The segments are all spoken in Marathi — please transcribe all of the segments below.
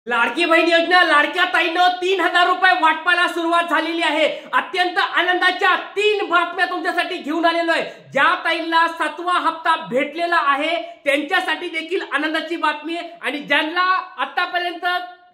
लाडकी बहीण योजना लाडक्या ताईंना 3,000 रुपये वाटपाला सुरुवात झालेली आहे। अत्यंत आनंदाच्या 3 बातम्या तुमच्यासाठी घेऊन आलेलो आहे। ज्या ताईंना 7वा हप्ता भेटलेला आहे त्यांच्यासाठी देखील आनंदाची बातमी आहे आणि ज्यांना आतापर्यंत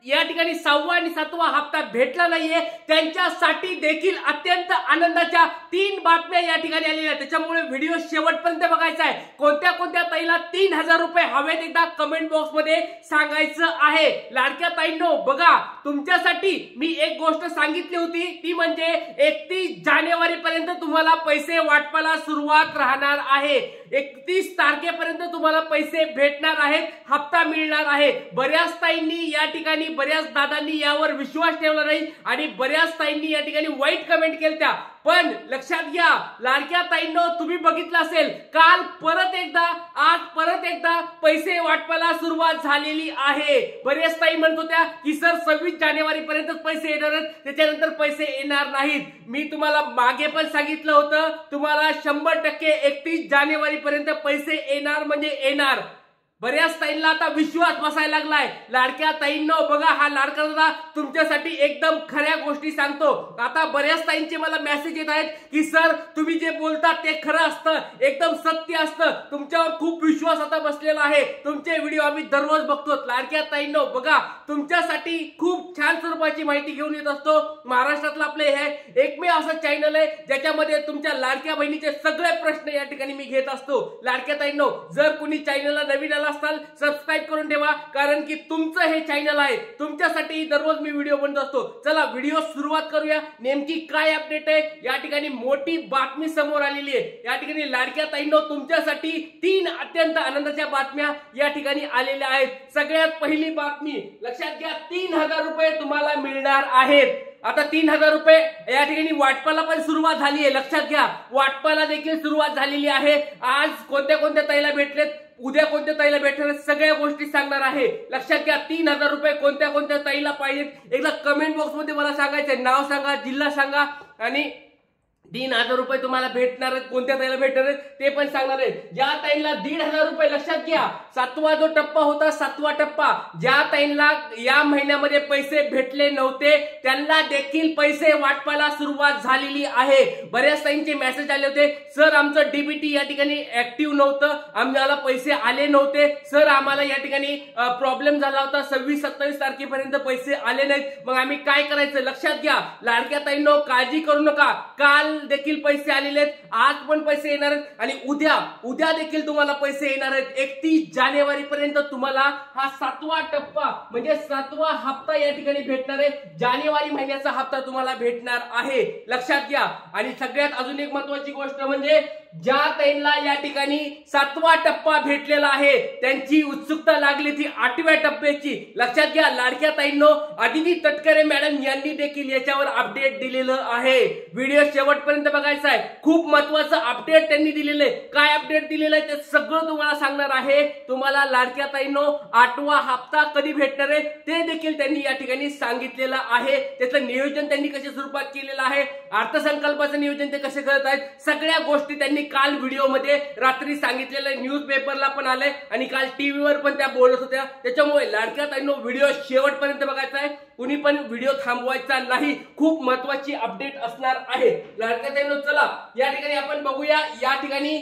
या ठिकाणी 6वा आणि 7वा हप्ता भेटला नाहीये त्यांच्यासाठी देखील अत्यंत आनंदाच्या 3 बातम्या या ठिकाणी आलेल्या आहेत। त्याच्यामुळे व्हिडिओ शेवटपर्यंत बघायचा आहे। कोणत्या कोणत्या ताईला 3,000 रुपये हवेत एकदा कमेंट बॉक्स मध्ये सांगायचं आहे। लाडक्या ताईंनो बघा, तुमच्यासाठी मी एक गोष्ट सांगितली होती ती म्हणजे 31 जानेवारी पर्यंत तुम्हाला पैसे वाटपाला सुरुवात राहणार आहे। 31 तारखेपर्यंत तुम्हाला पैसे भेटणार आहेत, हप्ता मिळणार आहे। बऱ्याच ताईंनी या ठिकाणी बऱ्याच दादांनी यावर विश्वास ठेवला नाही आणि बऱ्याच ताईंनी या ठिकाणी वाईट कमेंट केल्या। पण लक्षात घ्या लाडक्या ताईंनो, तुम्ही बघितलं असेल काल परत एकदा आज परत एकदा पैसे वाटपाला सुरुवात झालेली आहे। बरेच ताई म्हणत होत्या की सर 26 जानेवारी पर्यंत पैसे येणार आहेत, त्याच्यानंतर पैसे येणार नाहीत। मी तुम्हाला मागे पण सांगितलं होतं तुम्हाला 100% 31 जानेवारी पर्यंत पैसे येणार म्हणजे येणार। बऱ्याच ताईंना आता विश्वास बसायला लागलाय। लाडक्या ताईंनो बघा, हा लाडका दादा तुमच्यासाठी एकदम खऱ्या गोष्टी सांगतो। आता बऱ्याच ताईंचे मला मेसेज येत आहेत की सर तुम्ही जे बोलता ते खरं असतं, एकदम सत्य असतं, तुमच्यावर खूप विश्वास आता बसलेला आहे, तुमचे व्हिडिओ आम्ही दररोज बघतो। लाडक्या ताईंनो बघा, तुमच्यासाठी खूप छान स्वरूपाची माहिती घेऊन येत असतो। महाराष्ट्रातलं आपले हे एकमेव असं चॅनल आहे ज्याच्यामध्ये तुमच्या लाडक्या बहिणीचे सगळे प्रश्न या ठिकाणी मी घेत असतो। लाडक्या ताईंनो, जर कुणी चॅनलला नवीन असताल सबस्क्राइब करून ठेवा, कारण की तुमचं हे चॅनल आहे, तुमच्यासाठी दररोज मी व्हिडिओ बनवत असतो। चला व्हिडिओ सुरुवात करूया। नेमकी काय अपडेट आहे या ठिकाणी मोठी बातमी समोर आलेली आहे। या ठिकाणी लाडक्या ताईंनो तुमच्यासाठी 3 अत्यंत आनंदाच्या बातम्या या ठिकाणी आलेल्या आहेत। सगळ्यात पहिली बातमी लक्षात घ्या, 3,000 रुपये तुम्हाला मिळणार आहेत। आता 3,000 रुपये या ठिकाणी वाटपाला पण सुरुवात झाली आहे। लक्षात घ्या, वाटपाला देखील सुरुवात झालेली आहे। आज कोणत्या कोणत्या ताईला भेटलेत, उद्या कोणत्या ताईला भेटणार, सगळ्या गोष्टी सांगणार आहे। लक्षात घ्या, 3,000 रुपये कोणत्या कोणत्या ताईला पाहिजेत एकदा कमेंट बॉक्स मध्ये मला सांगायचं, नाव सांगा, जिल्हा सांगा आणि 3,000 रुपये तुम्हाला भेटणार आहेत, कोणत्या ताईला भेटणार आहेत ते पण सांगणार आहे। ज्या ताईला 1,500 रुपये, लक्षात घ्या 7वा जो टप्पा होता 7वा टप्पा, ज्या ताईला या महिन्यामध्ये पैसे भेटले नव्हते त्यांना देखील पैसे वाटपाला सुरुवात झालेली आहे। बऱ्याच ताईंचे मेसेज आले होते, सर आमचं डीबीटी या ठिकाणी ऍक्टिव्ह नव्हतं, आम्हाला पैसे आले नव्हते, सर आम्हाला या ठिकाणी प्रॉब्लेम झाला होता, 26-27 तारखेपर्यंत पैसे आले नाहीत, मग आम्ही काय करायचं। लक्षात घ्या लाडक्या ताईंनो, काळजी करू नका, काल देखील पैसे आलेले आहेत, आज पण पैसे येणार आहेत आणि उद्या देखील तुम्हाला पैसे येणार आहेत। 31 जानेवारी पर्यंत तुम्हाला हा 7वा टप्पा म्हणजे 7वा हप्ता या ठिकाणी भेटणार आहे। जानेवारी महिन्याचा हप्ता तुम्हाला भेटणार आहे, लक्षात घ्या। आणि सगळ्यात अजून एक महत्त्वाची गोष्ट म्हणजे ज्या ताईंना या ठिकाणी 7वा टप्पा भेटलेला आहे त्यांची उत्सुकता लागली ती 8व्या टप्प्याची। लक्षात घ्या लाडक्या ताईंनो, अदिती तटकरे मॅडम यांनी देखील याच्यावर अपडेट दिलेलं आहे। व्हिडिओ शेवटपर्यंत बघायचा आहे, खूप महत्त्वाचं अपडेट त्यांनी दिलेलं आहे। काय अपडेट दिलेलं आहे ते सगळं तुम्हाला सांगणार आहे। तुम्हाला लाडक्या ताईंनो 8वा हप्ता कधी भेटणार आहे ते देखील त्यांनी या ठिकाणी सांगितलेलं आहे। त्याचं नियोजन त्यांनी कशा स्वरूपात केलेलं आहे, अर्थसंकल्पाचं नियोजन ते कसे करत आहेत, सगळ्या गोष्टी त्यांनी काल व्हिडिओ मध्ये रात्री सांगितलेलं, न्यूज पेपरला पण आलंय आणि काल टीव्हीवर पण त्या बोलत होत्या। त्याच्यामुळे लाडक्या ताईंनो व्हिडिओ शेवटपर्यंत बघायचा आहे, कुणी पण व्हिडिओ थांबवायचा नाही, खूप महत्त्वाची अपडेट असणार आहे। लाडक्या ताईंनो चला या ठिकाणी आपण बघूया। या ठिकाणी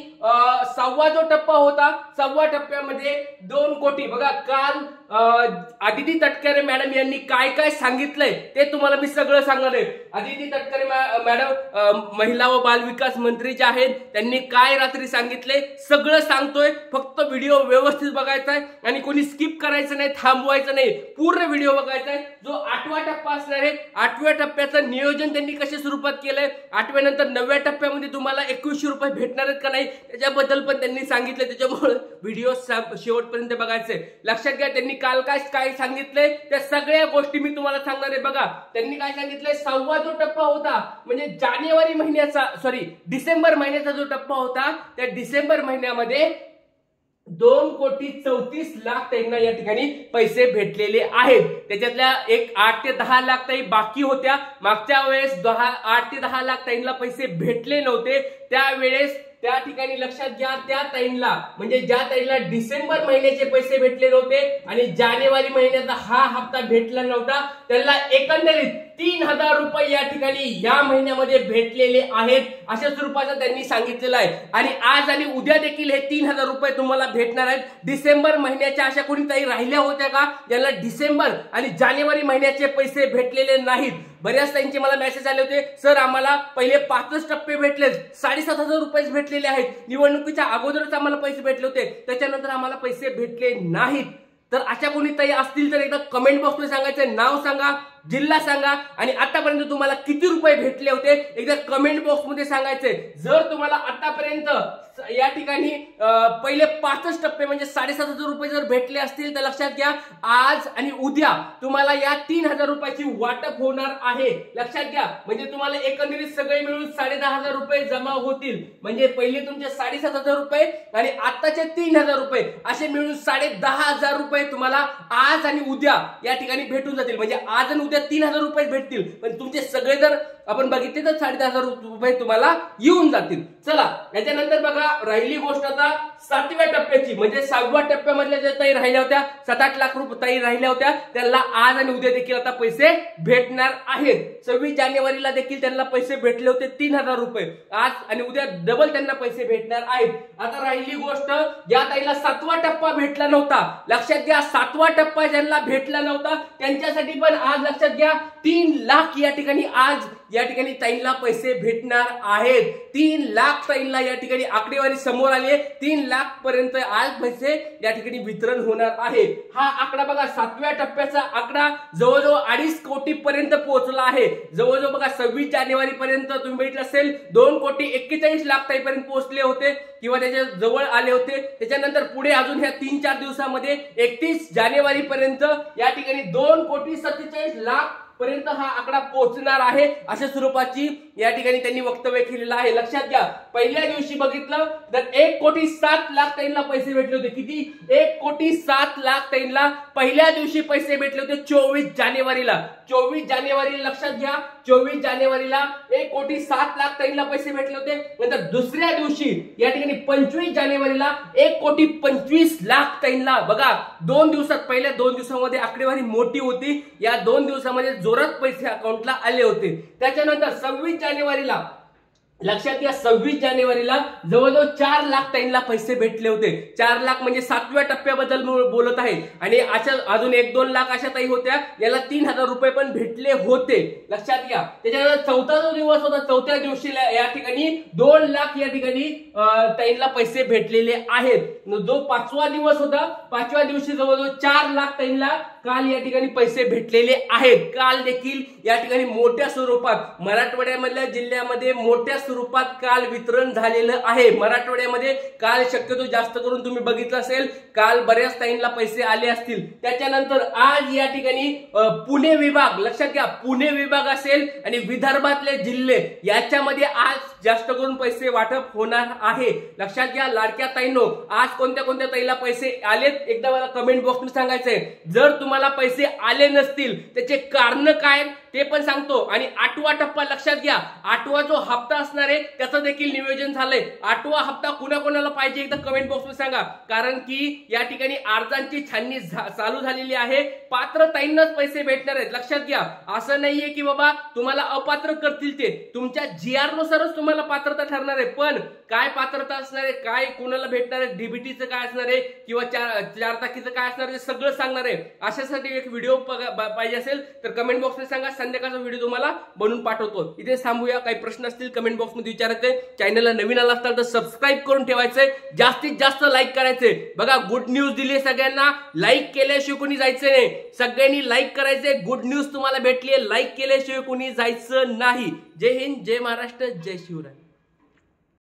6वा जो टप्पा होता 6व्या टप्प्यामध्ये 2 कोटी, बघा काल अदिती तटकरे मॅडम यांनी काय काय सांगितलंय ते तुम्हाला मी सगळं सांगणार आहे। अदिती तटकरे मॅडम महिला व बाल विकास मंत्रीच्या आहेत, त्यांनी काय रात्री सांगितले सगळं सांगतोय, फक्त व्हिडिओ व्यवस्थित बघायचा आहे आणि कोणी स्किप करायचं नाही, थांबवायचं नाही, पूर्ण व्हिडिओ बघायचा आहे। जो 8वा टप्पा असणार आहे, 8व्या टप्प्याचं नियोजन त्यांनी कशा स्वरूपात केलंय, 8व्या नंतर 9व्या टप्प्यामध्ये तुम्हाला 2100 रुपये भेटणार आहेत का नाही त्याच्याबद्दल पण त्यांनी सांगितलं। त्याच्यामुळे व्हिडिओ शेवटपर्यंत बघायचंय। लक्षात घ्या त्यांनी काल काय सांगितलंय त्या सगळ्या गोष्टी मी तुम्हाला सांगणार आहे। बघा त्यांनी काय सांगितलंय, 6वा जो टप्पा होता म्हणजे जानेवारी महिन्याचा डिसेंबर महिन्याचा जो टप्पा होता त्या डिसेंबर महिन्यामध्ये 2,34,00,000 ताईंना या ठिकाणी पैसे भेटलेले आहेत। त्याच्यातल्या एक 8 ते 10 लाख ताई बाकी होत्या। मागच्या वेळेस 8 ते 10 लाख ताईंना पैसे भेटले नव्हते, त्यावेळेस त्या ठिकाणी लक्षात घ्या, त्या ताईंना म्हणजे ज्या ताईंना डिसेंबर महिन्याचे पैसे भेटले नव्हते आणि जानेवारी महिन्याचा हा हप्ता भेटला नव्हता, त्यांना एकंदरीत 3000 रुपये या ठिकाणी या महिन्यामध्ये भेटलेले आहेत अशा स्वरूपाचं त्यांनी सांगितलेलं आहे। आणि आज आणि उद्या देखील हे 3000 रुपये तुम्हाला भेटणार आहेत। डिसेंबर महिन्याच्या अशा कोणी ताई राहिल्या होत्या का ज्यांना डिसेंबर आणि जानेवारी महिन्याचे पैसे भेटलेले नाहीत? बऱ्याच ताईंचे मला मेसेज आले होते, सर आम्हाला पहिले 5च टप्पे भेटले, 7500 रुपये भेटलेले आहेत, निवडणुकीच्या अगोदरच आम्हाला पैसे भेटले होते, त्याच्यानंतर आम्हाला पैसे भेटले नाहीत। तर अशा कोणी ताई असतील तर एकदा कमेंट बॉक्समध्ये सांगायचं, नाव सांगा, जिल्हा सांगा आणि आतापर्यंत तुम्हाला किती रुपये भेटले होते एकदा कमेंट बॉक्समध्ये सांगायचे। जर तुम्हाला आतापर्यंत या ठिकाणी पहिले 5च टप्पे म्हणजे 7500 रुपये जर भेटले असतील तर लक्षात घ्या, आज आणि उद्या तुम्हाला या 3000 रुपयाची वाटप होणार आहे। लक्षात घ्या, म्हणजे तुम्हाला एकंदरीत सगळे मिळून 10500 रुपये जमा होतील। म्हणजे पहिले तुमचे 7500 रुपये आणि आताचे 3000 रुपये असे मिळून 10500 रुपये तुम्हाला आज आणि उद्या या ठिकाणी भेटून जातील। म्हणजे आज आणि उद्या 3000 रुपये भेटतील, पण तुमचे सगळे जर आपण बघितले तर 7500 रुपये तुम्हाला येऊन जातील। चला याच्यानंतर बघा, राहिली गोष्ट आता 7व्या टप्प्याची, म्हणजे 6व्या टप्प्यामधल्या ज्या ताई राहिल्या होत्या 7-8 लाख रुपये ताई राहिल्या होत्या, त्यांना आज आणि उद्या देखील आता पैसे भेटणार आहेत। 26 जानेवारीला देखील त्यांना पैसे भेटले होते 3000 रुपये, आज आणि उद्या डबल त्यांना पैसे भेटणार आहेत। आता राहिली गोष्ट, ज्या ताईला 7वा टप्पा भेटला नव्हता, लक्षात घ्या 7वा टप्पा ज्यांना भेटला नव्हता त्यांच्यासाठी पण आज लक्षात घ्या 3 लाख या ठिकाणी आज या ठिकाणी ताईंना पैसे भेटणार आहेत। 3 लाख ताईंना या ठिकाणी आकडेवारी समोर आली आहे, 3 लाख पर्यंत आज पैसे या ठिकाणी वितरण होणार आहे। हा आकडा बघा, 7व्या टप्प्याचा आकडा जवळजवळ 2.5 कोटी पर्यंत पोहोचला आहे। जवळजवळ बघा 26 जानेवारी पर्यंत तुम्ही बघितलं असेल 2,41,00,000 ताईपर्यंत पोहोचले होते किंवा त्याच्या जवळ आले होते। त्याच्यानंतर पुढे अजून ह्या 3-4 दिवसामध्ये 31 जानेवारी पर्यंत या ठिकाणी 2,47,00,000 पर्यंत हा आकडा पोहोचणार आहे अशा स्वरूपाची या ठिकाणी त्यांनी वक्तव्य केलेलं आहे। लक्षात घ्या, पहिल्या दिवशी बघितलं तर 1,07,00,000 ताईंना पैसे भेटले होते। किती? 1,07,00,000 ताईंना पहिल्या दिवशी पैसे भेटले होते 24 जानेवारीला। 24 जानेवारीला लक्षात घ्या, 24 जानेवारीला 1,07,00,000 ताईंना पैसे भेटले होते। नंतर दुसऱ्या दिवशी या ठिकाणी 25 जानेवारीला 1,25,00,000 ताईंना, बघा 2 दिवसात, पहिल्या 2 दिवसामध्ये आकडेवारी मोठी होती, या 2 दिवसामध्ये जोरात पैसे अकाउंटला आले होते। त्याच्यानंतर 26 जानेवारीला लक्षात घ्या, 26 जानेवारीला जवळजवळ 4 लाख ताईंना पैसे भेटले होते। 4 लाख म्हणजे 7व्या टप्प्याबद्दल बोलत आहे। आणि अशा अजून 1-2 लाख अशा ताई होत्या याला 3000 रुपये पण भेटले होते, लक्षात घ्या। त्याच्यानंतर 4था जो दिवस होता, 4थ्या दिवशी या ठिकाणी 2 लाख या ठिकाणी ताईंना पैसे भेटलेले आहेत। जो 5वा दिवस होता, 5व्या दिवशी जवळजवळ 4 लाख ताईंना काल या ठिकाणी पैसे भेटलेले आहेत। काल देखील या ठिकाणी मोठ्या स्वरूपात मराठवाड्यामधल्या जिल्ह्यामध्ये मोठ्या स्वरूपात काल वितरण झालेलं आहे। मराठवाड्यामध्ये काल शक्यतो जास्त करून तुम्ही बघितलं असेल, काल बऱ्याच ताईंना पैसे आले असतील। त्याच्यानंतर आज या ठिकाणी पुणे विभाग, लक्षात घ्या पुणे विभाग असेल आणि विदर्भातले जिल्हे याच्यामध्ये आज जास्त करून पैसे वाटप होणार आहे। लक्षात घ्या लाडक्या ताईंनो, आज कोणत्या कोणत्या ताईला पैसे आलेत एकदा मला कमेंट बॉक्समध्ये सांगायचंय। जर तुम्हाला पैसे आले नसतील त्याचे कारण काय ते पण सांगतो। आणि 8वा टप्पा लक्षात घ्या, 8वा जो हप्ता असणार आहे त्याचं देखील नियोजन झालंय। 8वा हप्ता कुणाकोणाला पाहिजे एकदा कमेंट बॉक्समध्ये सांगा, कारण की या ठिकाणी अर्जांची छाननी चालू झालेली आहे। पात्र ताईंनाच पैसे भेटणार आहेत, लक्षात घ्या। असं नाहीये की बाबा तुम्हाला अपात्र करतील, ते तुमच्या GR नुसारच तुम्हाला पात्रता ठरणार आहे। पण काय पात्रता असणार आहे, काय कुणाला भेटणार आहे, डीबीटीचं काय असणार आहे किंवा 4 ताकीचं काय असणार आहे सगळं सांगणार आहे। अशासाठी एक व्हिडिओ पाहिजे असेल तर कमेंट बॉक्समध्ये सांगा, संध्याकाळचा व्हिडिओ तुम्हाला बनवून पाठवतो। इथे थांबूया, काही प्रश्न असतील कमेंट बॉक्समध्ये विचारायचे। चॅनलला नवीन आला असाल तर सबस्क्राईब करून ठेवायचंय, जास्तीत जास्त लाईक करायचे। बघा गुड न्यूज दिली सगळ्यांना, लाईक केल्याशिवाय कोणी जायचं नाही, सगळ्यांनी लाईक करायचे। गुड न्यूज तुम्हाला भेटली, लाईक केल्याशिवाय कोणी जायचं नाही। जय हिंद, जय महाराष्ट्र, जय शिवराय।